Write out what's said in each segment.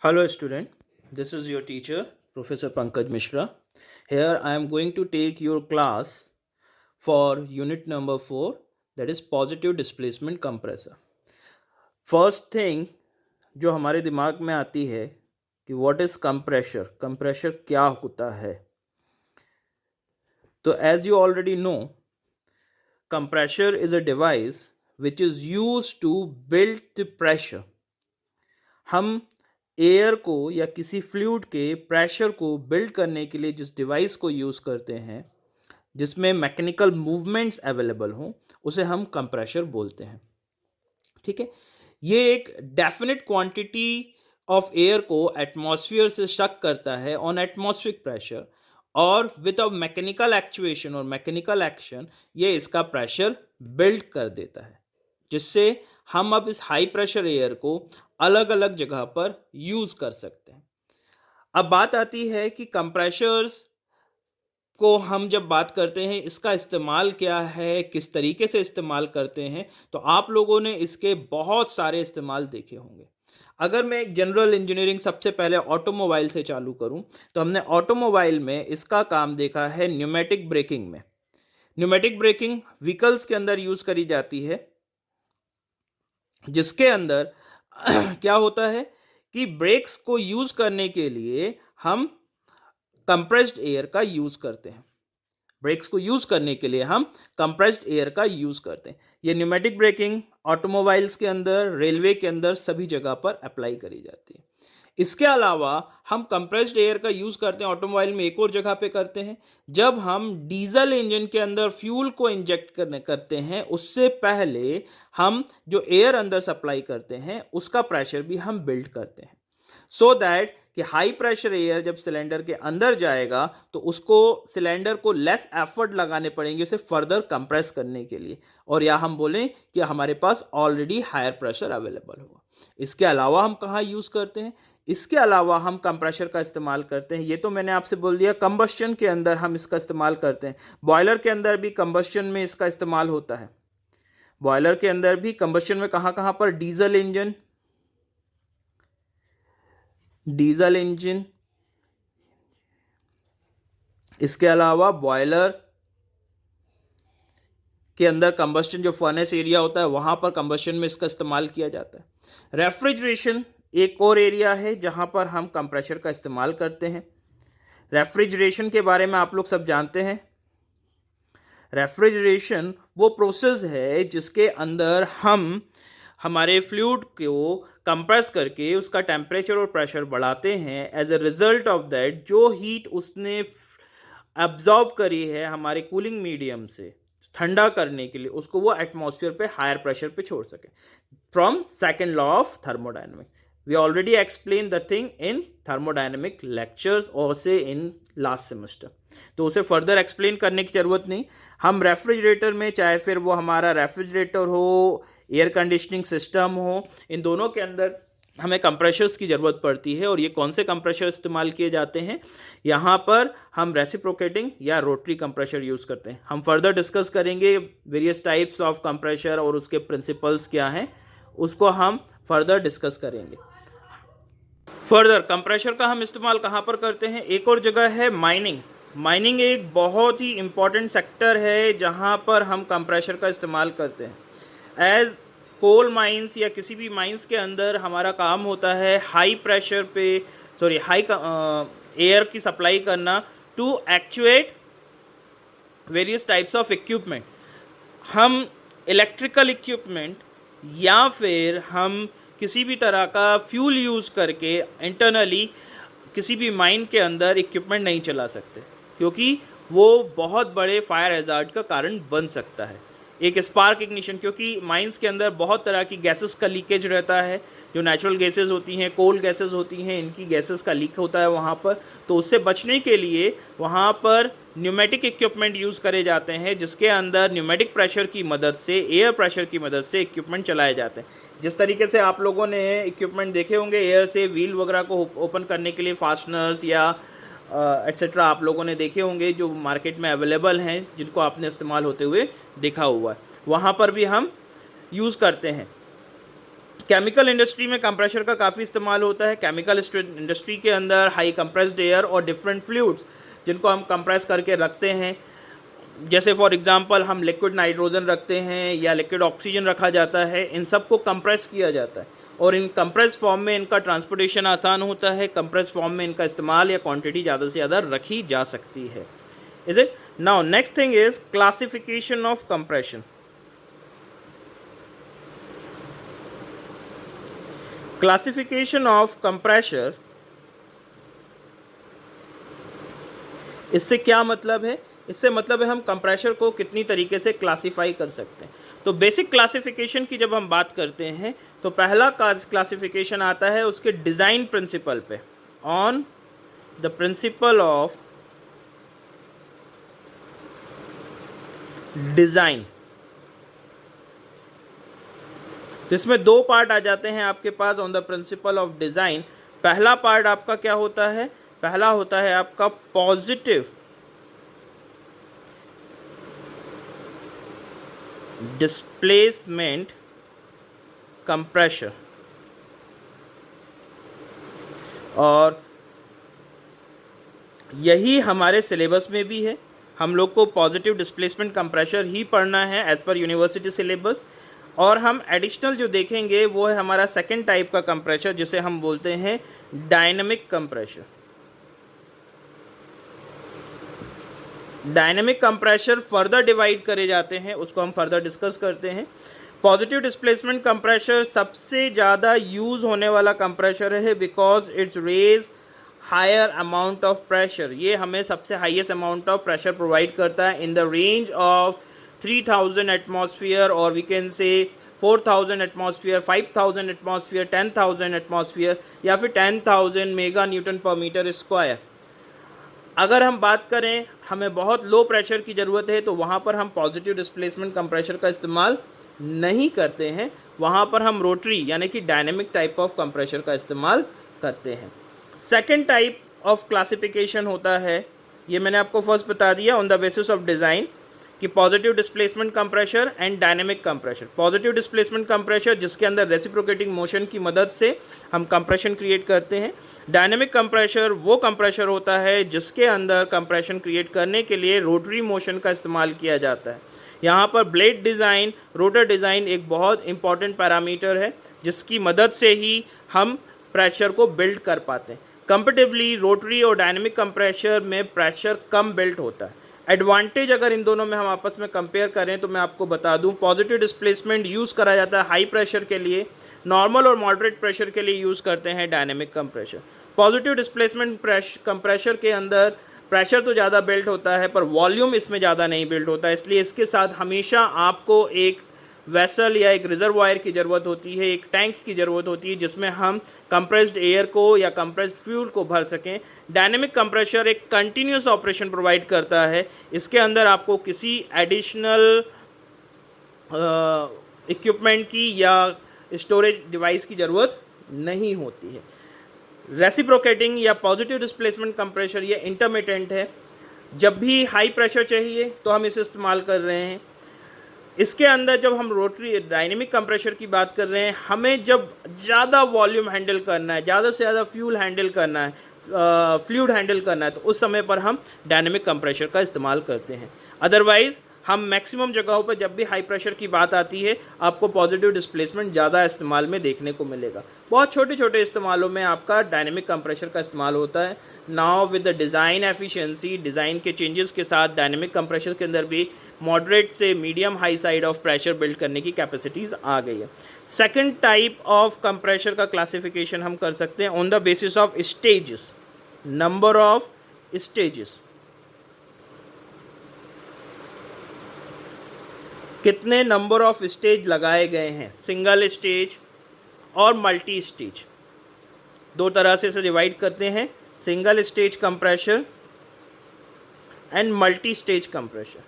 Hello student, this is your teacher Professor Pankaj Mishra. Here I am going to take your class for unit number 4, that is positive displacement compressor. First thing जो हमारे दिमाग में आती है कि what is compressor, compressor क्या होता है. तो as you already know, compressor is a device which is used to build the pressure. हम एयर को या किसी फ्लूइड के प्रेशर को बिल्ड करने के लिए जिस डिवाइस को यूज़ करते हैं, जिसमें मैकेनिकल मूवमेंट्स अवेलेबल हों, उसे हम कंप्रेशर बोलते हैं. ठीक है. ये एक डेफिनेट क्वांटिटी ऑफ एयर को एटमॉस्फेयर से शक करता है ऑन एटमॉस्फेरिक प्रेशर, और विद अ मैकेनिकल एक्चुएशन और मैकेनिकल एक्शन ये इसका प्रेशर बिल्ड कर देता है, जिससे हम अब इस हाई प्रेशर एयर को अलग अलग जगह पर यूज़ कर सकते हैं. अब बात आती है कि कंप्रेशर्स को हम जब बात करते हैं, इसका इस्तेमाल क्या है, किस तरीके से इस्तेमाल करते हैं, तो आप लोगों ने इसके बहुत सारे इस्तेमाल देखे होंगे. अगर मैं एक जनरल इंजीनियरिंग सबसे पहले ऑटोमोबाइल से चालू करूं, तो हमने ऑटोमोबाइल में इसका काम देखा है न्यूमेटिक ब्रेकिंग में. न्यूमेटिक ब्रेकिंग व्हीकल्स के अंदर यूज़ करी जाती है, जिसके अंदर क्या होता है कि ब्रेक्स को यूज़ करने के लिए हम कंप्रेस्ड एयर का यूज़ करते हैं. ब्रेक्स को यूज़ करने के लिए हम कंप्रेस्ड एयर का यूज़ करते हैं. ये न्यूमेटिक ब्रेकिंग ऑटोमोबाइल्स के अंदर, रेलवे के अंदर सभी जगह पर अप्लाई करी जाती है. इसके अलावा हम कंप्रेस्ड एयर का यूज़ करते हैं ऑटोमोबाइल में एक और जगह पे करते हैं, जब हम डीजल इंजन के अंदर फ्यूल को इंजेक्ट करते हैं, उससे पहले हम जो एयर अंदर सप्लाई करते हैं उसका प्रेशर भी हम बिल्ड करते हैं, सो दैट कि हाई प्रेशर एयर जब सिलेंडर के अंदर जाएगा तो उसको सिलेंडर को लेस एफर्ट लगाने पड़ेंगे उसे फर्दर कंप्रेस करने के लिए, और या हम बोलें कि हमारे पास ऑलरेडी हायर प्रेशर अवेलेबल होगा. इसके अलावा हम कहाँ यूज़ करते हैं? इसके अलावा हम कंप्रेशर का इस्तेमाल करते हैं, ये तो मैंने आपसे बोल दिया, कंबस्शन के अंदर हम इसका इस्तेमाल करते हैं. बॉयलर के अंदर भी कंबस्शन में इसका इस्तेमाल होता है. बॉयलर के अंदर भी कंबस्शन में कहाँ कहाँ पर? डीजल इंजन, इसके अलावा बॉयलर के अंदर कंबस्शन जो फर्नेस एरिया होता है वहां पर कंबस्शन में इसका इस्तेमाल किया जाता है. रेफ्रिजरेशन एक और एरिया है जहां पर हम कंप्रेशर का इस्तेमाल करते हैं. रेफ्रिजरेशन के बारे में आप लोग सब जानते हैं. रेफ्रिजरेशन वो प्रोसेस है जिसके अंदर हम हमारे फ्लूइड को कंप्रेस करके उसका टेम्परेचर और प्रेशर बढ़ाते हैं. As a result of that जो हीट उसने एब्जॉर्व करी है हमारे कूलिंग मीडियम से ठंडा करने के लिए, उसको वो एटमॉस्फेयर पे हायर प्रेशर पे छोड़ सके. From second law of thermodynamics, we already explain the thing in thermodynamic lectures और से इन लास्ट सेमेस्टर, तो उसे फर्दर एक्सप्लेन करने की ज़रूरत नहीं. हम रेफ्रिजरेटर में, चाहे फिर वो हमारा रेफ्रिजरेटर हो, एयर कंडीशनिंग सिस्टम हो, इन दोनों के अंदर हमें कंप्रेशर्स की ज़रूरत पड़ती है. और ये कौन से कंप्रेशर इस्तेमाल किए जाते हैं? यहाँ पर हम रेसिप्रोकेटिंग या रोटरी कंप्रेशर यूज़ करते हैं. हम फर्दर डिस्कस करेंगे वेरियस टाइप्स ऑफ कंप्रेशर और उसके प्रिंसिपल्स क्या हैं, उसको हम फर्दर डिस्कस करेंगे. फर्दर कंप्रेशर का हम इस्तेमाल कहाँ पर करते हैं? एक और जगह है माइनिंग. माइनिंग एक बहुत ही इंपॉर्टेंट सेक्टर है जहाँ पर हम कंप्रेशर का इस्तेमाल करते हैं. एज कोल माइंस या किसी भी माइंस के अंदर हमारा काम होता है हाई प्रेशर पे हाई एयर की सप्लाई करना to actuate various types of equipment. हम इलेक्ट्रिकल इक्विपमेंट या फिर हम किसी भी तरह का फ्यूल यूज़ करके इंटरनली किसी भी माइन के अंदर इक्विपमेंट नहीं चला सकते, क्योंकि वो बहुत बड़े फायर हैजार्ड का कारण बन सकता है. एक स्पार्क इग्निशन, क्योंकि माइंस के अंदर बहुत तरह की गैसेस का लीकेज रहता है, जो नेचुरल गैसेस होती हैं, कोल गैसेस होती हैं, इनकी गैसेस का लीक होता है वहाँ पर. तो उससे बचने के लिए वहाँ पर न्यूमेटिक इक्विपमेंट यूज़ करे जाते हैं, जिसके अंदर न्यूमेटिक प्रेशर की मदद से, एयर प्रेशर की मदद से इक्विपमेंट चलाए जाते हैं. जिस तरीके से आप लोगों ने इक्विपमेंट देखे होंगे एयर से व्हील वगैरह को ओपन करने के लिए, फास्टनर्स या एट्सेट्रा आप लोगों ने देखे होंगे जो मार्केट में अवेलेबल हैं, जिनको आपने इस्तेमाल होते हुए देखा हुआ है, वहाँ पर भी हम यूज़ करते हैं. केमिकल इंडस्ट्री में कंप्रेशर का काफ़ी इस्तेमाल होता है। केमिकल इंडस्ट्री के अंदर हाई कंप्रेस्ड एयर और डिफरेंट फ्लूइड्स जिनको हम कंप्रेस करके रखते हैं, जैसे फॉर एग्जांपल हम लिक्विड नाइट्रोजन रखते हैं या लिक्विड ऑक्सीजन रखा जाता है, इन सब को कंप्रेस किया जाता है और इन कंप्रेस फॉर्म में इनका ट्रांसपोर्टेशन आसान होता है। कंप्रेस फॉर्म में इनका इस्तेमाल या क्वांटिटी ज़्यादा से ज़्यादा रखी जा सकती है। Is it? Now next thing is classification of compression. Classification of compressor, इससे क्या मतलब है? इससे मतलब है हम कंप्रेशर को कितनी तरीके से क्लासिफाई कर सकते हैं। तो बेसिक क्लासिफिकेशन की जब हम बात करते हैं तो पहला क्लासिफिकेशन आता है उसके डिज़ाइन प्रिंसिपल पे, on the principle of design. तो इसमें दो पार्ट आ जाते हैं आपके pass on the principle of design. पहला पार्ट आपका क्या होता है? पहला होता है आपका पॉजिटिव डिस्प्लेसमेंट कंप्रेशर, और यही हमारे सिलेबस में भी है। हम लोग को पॉजिटिव डिस्प्लेसमेंट कंप्रेशर ही पढ़ना है एज पर यूनिवर्सिटी सिलेबस। और हम एडिशनल जो देखेंगे वो है हमारा सेकेंड टाइप का कंप्रेशर, जिसे हम बोलते हैं dynamic compressor. Dynamic compressor further divide करे जाते हैं, उसको हम फर्दर डिस्कस करते हैं। पॉजिटिव डिस्प्लेसमेंट कंप्रेशर सबसे ज़्यादा यूज़ होने वाला कंप्रेशर है because it's raise higher amount of pressure. ये हमें सबसे highest amount of pressure provide करता है in the range of 3000 atmosphere, और we can say 4000 atmosphere, 5000 atmosphere, 10,000 atmosphere, या फिर 10,000 mega newton per metre square. अगर हम बात करें हमें बहुत लो प्रेशर की ज़रूरत है तो वहाँ पर हम पॉजिटिव डिस्प्लेसमेंट कंप्रेशर का इस्तेमाल नहीं करते हैं, वहाँ पर हम रोटरी यानी कि डायनेमिक टाइप ऑफ कंप्रेशर का इस्तेमाल करते हैं। सेकेंड टाइप ऑफ क्लासिफिकेशन होता है, ये मैंने आपको फर्स्ट बता दिया on the basis of design, कि positive displacement compressor and dynamic compressor. Positive displacement compressor जिसके अंदर रेसिप्रोकेटिंग मोशन की मदद से हम कंप्रेशन क्रिएट करते हैं। डायनेमिक कंप्रेशर वो कंप्रेशर होता है जिसके अंदर कंप्रेशन क्रिएट करने के लिए रोटरी मोशन का इस्तेमाल किया जाता है। यहाँ पर ब्लेड डिज़ाइन, रोटर डिज़ाइन एक बहुत इंपॉर्टेंट पैरामीटर है जिसकी मदद से ही हम प्रेशर को बिल्ड कर पाते हैं। कंपेरेटिवली रोटरी और डायनेमिक कंप्रेशर में प्रेशर कम बिल्ट होता है। एडवांटेज अगर इन दोनों में हम आपस में कंपेयर करें तो मैं आपको बता दूं, पॉजिटिव डिस्प्लेसमेंट यूज़ करा जाता है हाई प्रेशर के लिए, नॉर्मल और मॉडरेट प्रेशर के लिए यूज़ करते हैं dynamic compressor. Positive displacement compressor के अंदर प्रेशर तो ज़्यादा बिल्ट होता है पर वॉल्यूम इसमें ज़्यादा नहीं बिल्ट होता है, इसलिए इसके साथ हमेशा आपको एक वेसल या एक रिजर्वायर की ज़रूरत होती है, एक टैंक की ज़रूरत होती है जिसमें हम कंप्रेस्ड एयर को या कंप्रेस्ड फ्यूल को भर सकें। डायनेमिक कंप्रेशर एक कंटिन्यूस ऑपरेशन प्रोवाइड करता है, इसके अंदर आपको किसी एडिशनल इक्विपमेंट की या स्टोरेज डिवाइस की ज़रूरत नहीं होती है। रेसिप्रोकेटिंग या पॉजिटिव डिस्प्लेसमेंट कंप्रेशर ये इंटरमिटेंट है, जब भी हाई प्रेशर चाहिए तो हम इसे इस्तेमाल कर रहे हैं। इसके अंदर जब हम रोटरी डायनेमिक कंप्रेशर की बात कर रहे हैं, हमें जब ज़्यादा वॉल्यूम हैंडल करना है, ज़्यादा से ज़्यादा फ्यूल हैंडल करना है, फ्लूइड हैंडल करना है, तो उस समय पर हम डायनेमिक कंप्रेशर का इस्तेमाल करते हैं। अदरवाइज़ हम मैक्सिमम जगहों पर जब भी हाई प्रेशर की बात आती है आपको पॉजिटिव डिस्प्लेसमेंट ज़्यादा इस्तेमाल में देखने को मिलेगा। बहुत छोटे छोटे इस्तेमालों में आपका डायनेमिक कंप्रेशर का इस्तेमाल होता है। Now with the design efficiency, design के चेंजेस के साथ डायनेमिक कंप्रेशर के अंदर भी मॉडरेट से medium high side of pressure build करने की कैपेसिटीज़ आ गई है। सेकेंड टाइप ऑफ कंप्रेशर का क्लासिफिकेशन हम कर सकते हैं on the basis of stages, number of stages. कितने नंबर ऑफ स्टेज लगाए गए हैं, सिंगल स्टेज और मल्टी स्टेज। दो तरह से इसे डिवाइड करते हैं, single stage compressor and multi stage compressor.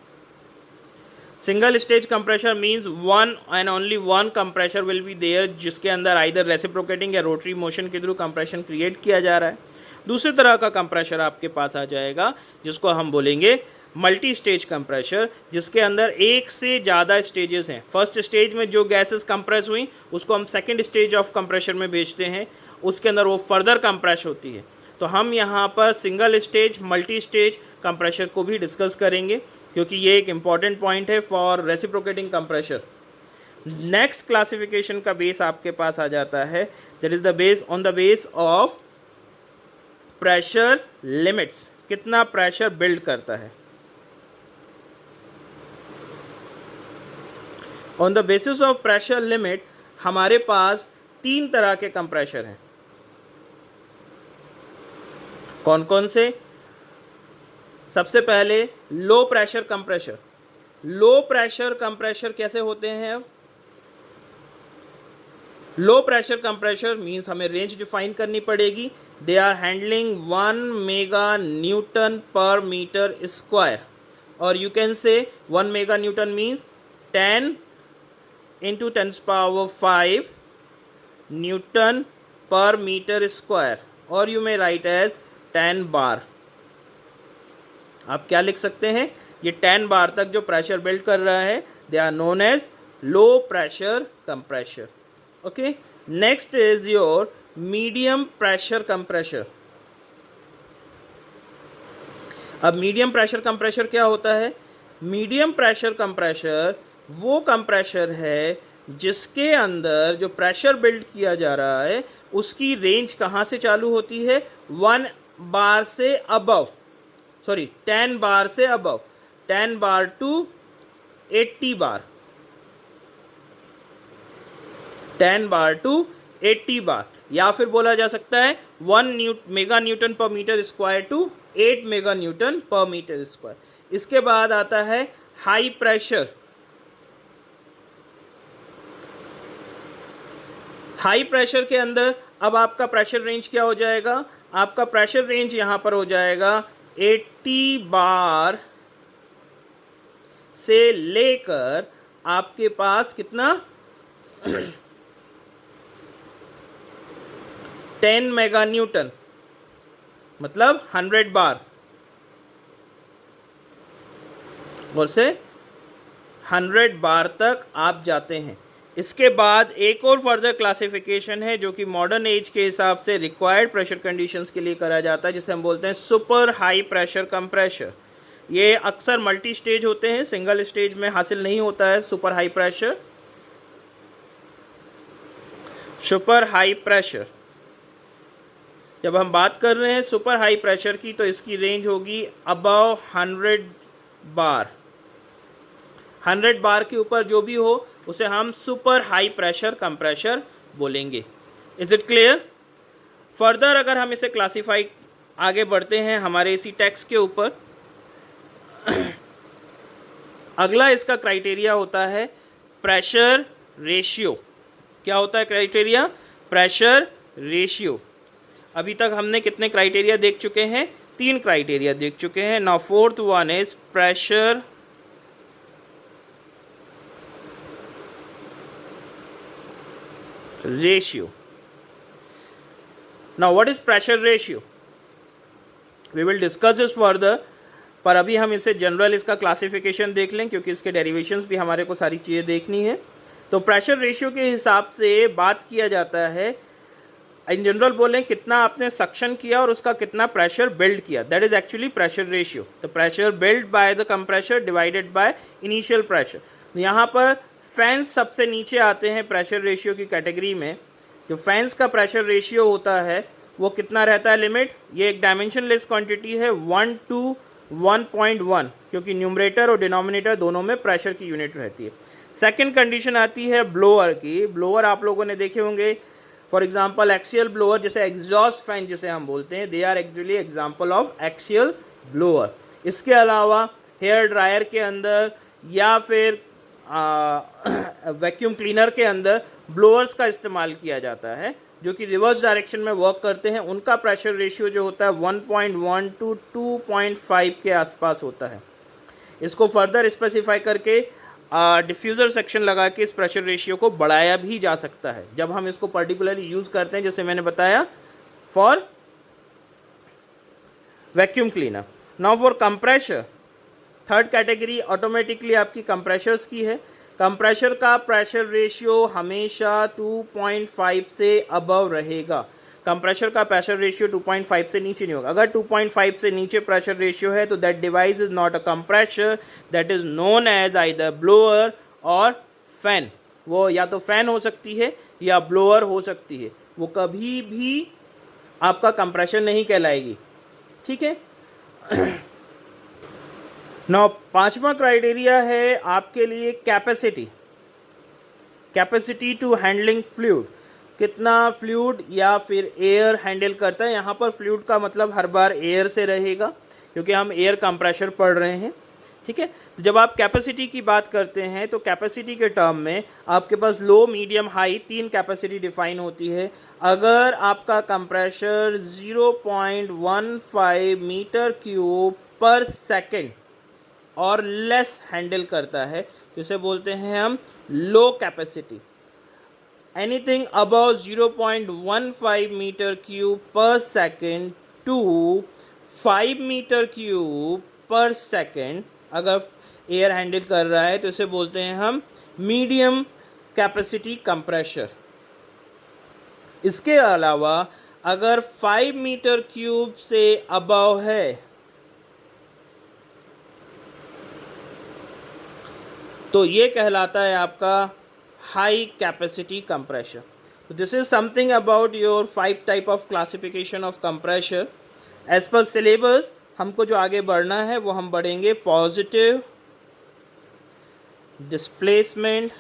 Single stage compressor means one and only one compressor will be there, जिसके अंदर आइदर रेसिप्रोकेटिंग या रोटरी मोशन के थ्रू कंप्रेशन क्रिएट किया जा रहा है। दूसरे तरह का कंप्रेशर आपके पास आ जाएगा जिसको हम बोलेंगे मल्टी स्टेज कंप्रेशर, जिसके अंदर एक से ज़्यादा स्टेजेस हैं। फर्स्ट स्टेज में जो गैसेस कंप्रेस हुई उसको हम सेकंड स्टेज ऑफ कंप्रेशर में भेजते हैं, उसके अंदर वो फर्दर कंप्रेस होती है। तो हम यहाँ पर single stage multi stage compressor को भी डिस्कस करेंगे, क्योंकि ये एक इम्पॉर्टेंट पॉइंट है for reciprocating compressor. Next classification का बेस आपके पास आ जाता है, that is the base on the base of pressure limits, कितना प्रेशर बिल्ड करता है। On the basis of pressure limit हमारे पास 3 तरह के कंप्रेशर हैं। कौन कौन से? सबसे पहले low pressure compressor. Low pressure compressor कैसे होते हैं? लो प्रेशर कंप्रेशर मीन्स हमें रेंज डिफाइन करनी पड़ेगी। They are handling 1 mega newton per metre square, और you can say 1 mega newton means 10 into 10⁵ newton per metre square, और you may write as 10 bar. आप क्या लिख सकते हैं? ये 10 बार तक जो प्रेशर बिल्ड कर रहा है, they are known as low pressure compressor. Okay, next is your medium pressure compressor. अब मीडियम प्रेशर कंप्रेशर क्या होता है? मीडियम प्रेशर कंप्रेशर वो कंप्रेशर है जिसके अंदर जो प्रेशर बिल्ड किया जा रहा है उसकी रेंज कहाँ से चालू होती है? 1 बार से अबव, सॉरी 10 बार से above, 10 bar to 80 bar, 10 bar to 80 bar, या फिर बोला जा सकता है 1 mega newton per metre square to 8 mega newton per metre square. इसके बाद आता है हाई प्रेशर। हाई प्रेशर के अंदर अब आपका प्रेशर रेंज क्या हो जाएगा? आपका प्रेशर रेंज यहां पर हो जाएगा 80 बार से लेकर आपके पास कितना 10 मेगा न्यूटन, मतलब 100 बार, और से 100 बार तक आप जाते हैं। इसके बाद एक और फर्दर क्लासिफिकेशन है जो कि मॉडर्न एज के हिसाब से रिक्वायर्ड प्रेशर कंडीशंस के लिए करा जाता है, जिसे हम बोलते हैं सुपर हाई प्रेशर कंप्रेशर। ये अक्सर मल्टी स्टेज होते हैं, सिंगल स्टेज में हासिल नहीं होता है super high pressure. Super high pressure, जब हम बात कर रहे हैं सुपर हाई प्रेशर की, तो इसकी रेंज होगी अबव 100 बार। 100 बार के ऊपर जो भी हो उसे हम सुपर हाई प्रेशर कंप्रेशर बोलेंगे। Is it clear? फर्दर अगर हम इसे क्लासीफाई आगे बढ़ते हैं हमारे इसी टेक्स्ट के ऊपर, अगला इसका क्राइटेरिया होता है प्रेशर रेशियो। क्या होता है क्राइटेरिया? Pressure ratio. अभी तक हमने कितने क्राइटेरिया देख चुके हैं? 3 क्राइटेरिया देख चुके हैं। Now fourth one is pressure ratio. Now what is pressure ratio? We will discuss this further, पर अभी हम इसे जनरल इसका क्लासिफिकेशन देख लें, क्योंकि इसके डेरिवेशंस भी हमारे को सारी चीज़ें देखनी है। तो प्रेशर रेशियो के हिसाब से बात किया जाता है, इन जनरल बोलें कितना आपने सक्शन किया और उसका कितना प्रेशर बिल्ड किया, that is actually pressure ratio. The pressure build by the compressor divided by initial pressure. यहाँ पर फैंस सबसे नीचे आते हैं प्रेशर रेशियो की कैटेगरी में। जो फैंस का प्रेशर रेशियो होता है वो कितना रहता है लिमिट? ये एक डायमेंशनलेस क्वांटिटी है 1 to 1.1, क्योंकि न्यूमरेटर और डिनोमिनेटर दोनों में प्रेशर की यूनिट रहती है। सेकंड कंडीशन आती है ब्लोअर की। ब्लोअर आप लोगों ने देखे होंगे, फॉर एग्जांपल एक्सियल ब्लोअर, जैसे एग्जॉस्ट फैन जिसे हम बोलते हैं, they are actually example of axial blower. इसके अलावा हेयर ड्रायर के अंदर या फिर वैक्यूम क्लीनर के अंदर ब्लोअर्स का इस्तेमाल किया जाता है जो कि रिवर्स डायरेक्शन में वर्क करते हैं। उनका प्रेशर रेशियो जो होता है 1.1 to 2.5 के आसपास होता है। इसको फर्दर स्पेसिफाई करके डिफ्यूज़र सेक्शन लगा के इस प्रेशर रेशियो को बढ़ाया भी जा सकता है जब हम इसको पर्टिकुलरली यूज़ करते हैं, जैसे मैंने बताया for vacuum cleaner. Now for compressor, third category automatically आपकी कंप्रेशर्स की है। कंप्रेशर का प्रेशर रेशियो हमेशा 2.5 से अबव रहेगा। कंप्रेशर का प्रेशर रेशियो 2.5 से नीचे नहीं होगा। अगर 2.5 से नीचे प्रेशर रेशियो है तो that device is not a compressor, that is known as either blower और फैन। वो या तो फैन हो सकती है या ब्लोअर हो सकती है, वो कभी भी आपका कंप्रेशर नहीं कहलाएगी। ठीक है। नौ पांचवा क्राइटेरिया है आपके लिए capacity. Capacity to handling fluid, कितना फ्लूइड या फिर एयर हैंडल करता है। यहाँ पर फ्लूइड का मतलब हर बार एयर से रहेगा क्योंकि हम एयर कंप्रेशर पढ़ रहे हैं। ठीक है। तो जब आप कैपेसिटी की बात करते हैं तो कैपेसिटी के टर्म में आपके पास low, medium, high 3 capacity define होती है। अगर आपका compressor 0.15 metre cube per second और लेस हैंडल करता है तो इसे बोलते हैं हम low capacity. Anything above 0.15 metre cube per second to 5 metre cube per second अगर एयर हैंडल कर रहा है तो इसे बोलते हैं हम मीडियम कैपेसिटी कंप्रेशर। इसके अलावा अगर 5 मीटर क्यूब से अबव है तो ये कहलाता है आपका हाई कैपेसिटी कंप्रेशर। तो this is something about your 5 type of classification of compressor. As per syllabus हमको जो आगे बढ़ना है वो हम बढ़ेंगे positive displacement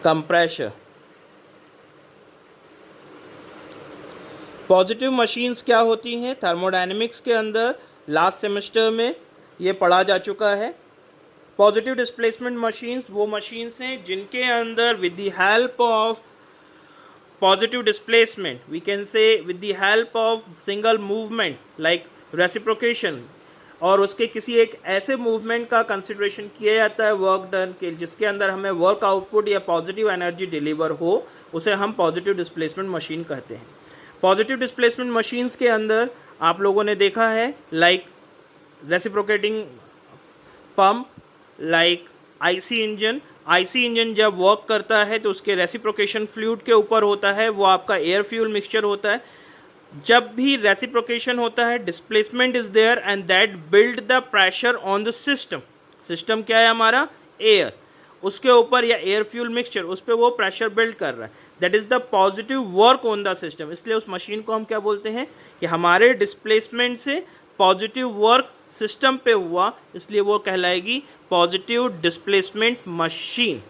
compressor. Positive machines क्या होती हैं? थर्मोडायनेमिक्स के अंदर लास्ट सेमेस्टर में ये पढ़ा जा चुका है। पॉजिटिव डिस्प्लेसमेंट मशीन्स वो मशीन्स हैं जिनके अंदर with the help of positive displacement we can say with the help of single movement like reciprocation और उसके किसी एक ऐसे मूवमेंट का कंसिडरेशन किया जाता है वर्क डन के जिसके अंदर हमें वर्क आउटपुट या पॉजिटिव एनर्जी डिलीवर हो, उसे हम पॉजिटिव डिस्प्लेसमेंट मशीन कहते हैं। पॉजिटिव डिस्प्लेसमेंट मशीन्स के अंदर आप लोगों ने देखा है like reciprocating pump, like IC engine. IC engine जब वर्क करता है तो उसके रेसिप्रोकेशन फ्लूइड के ऊपर होता है, वो आपका एयर फ्यूल मिक्सचर होता है। जब भी रेसिप्रोकेशन होता है displacement is there and that build the pressure on the system. System क्या है हमारा? एयर। उसके ऊपर या एयर फ्यूल मिक्सचर उस पर वो प्रेशर बिल्ड कर रहा है, that is the positive work on the system. इसलिए उस मशीन को हम क्या बोलते हैं कि हमारे डिस्प्लेसमेंट से पॉजिटिव वर्क सिस्टम पे हुआ, इसलिए वो कहलाएगी पॉजिटिव डिस्प्लेसमेंट मशीन।